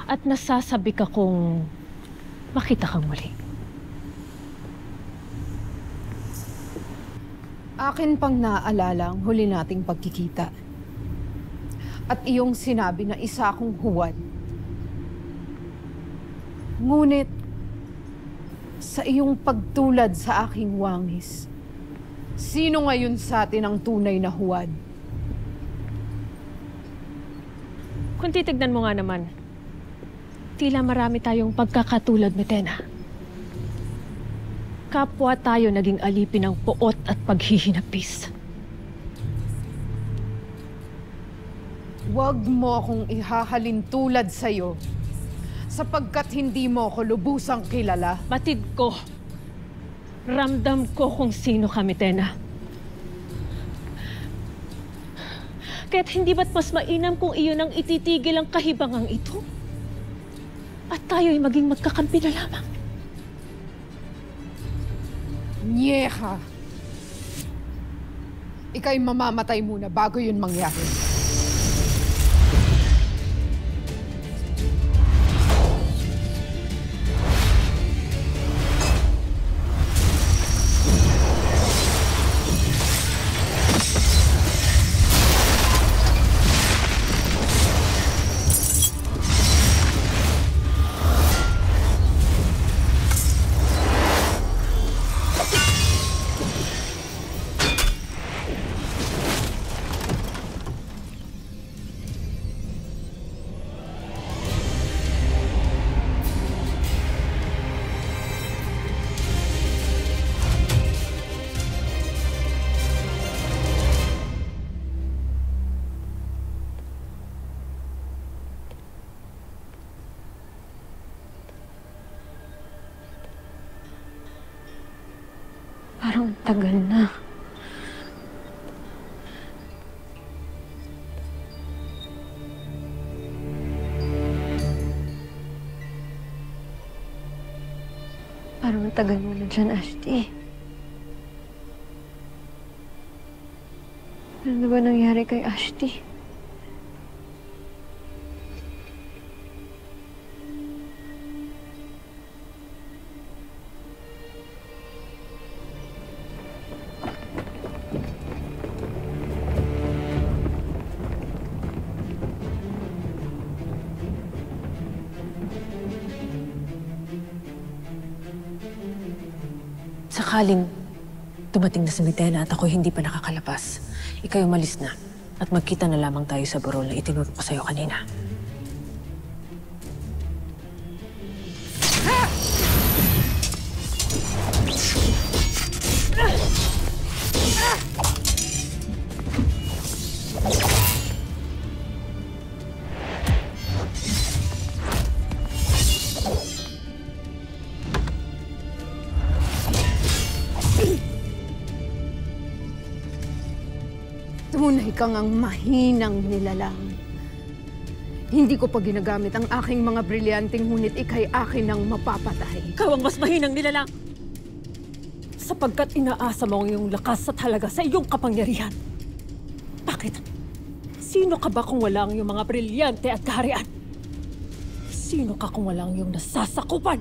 At nasasabi ka kung makita kang muli. Akin pang naaalala ang huli nating pagkikita. At iyong sinabi na isa akong huwad. Ngunit, sa iyong pagtulad sa aking wangis, sino ngayon sa atin ang tunay na huwad? Kung titignan mo nga naman, tila marami tayong pagkakatulad, Metena. Kapwa tayo naging alipin ng poot at paghihinapis. Huwag mo akong ihahalin tulad sa'yo, sapagkat hindi mo ako lubusang kilala. Batid ko. Ramdam ko kung sino ka, Metena. Kaya't hindi ba't mas mainam kung iyon ang ititigil ang kahibangang ito? At tayo'y maging magkakampi na lamang. Nyeha! Ika'y mamamatay muna bago yun mangyari. Parang tagal na. Parang tagal mo na dyan, Ashti. Ano ba nangyari kay Ashti? Sakaling dumating na si Metena at ako'y hindi pa nakakalabas, ika'y umalis na at magkita na lamang tayo sa burol na itinuro ko sa'yo kanina. Tunay kang ang mahinang nilalang. Hindi ko pa ginagamit ang aking mga brilyanteng ngunit ika'y akin ang mapapatay. Ikaw ang mas mahinang nilalang! Sapagkat inaasa mo ang iyong lakas at halaga sa iyong kapangyarihan. Bakit? Sino ka ba kung wala ang iyong mga brilyante at kaharian? Sino ka kung wala ang iyong nasasakupan?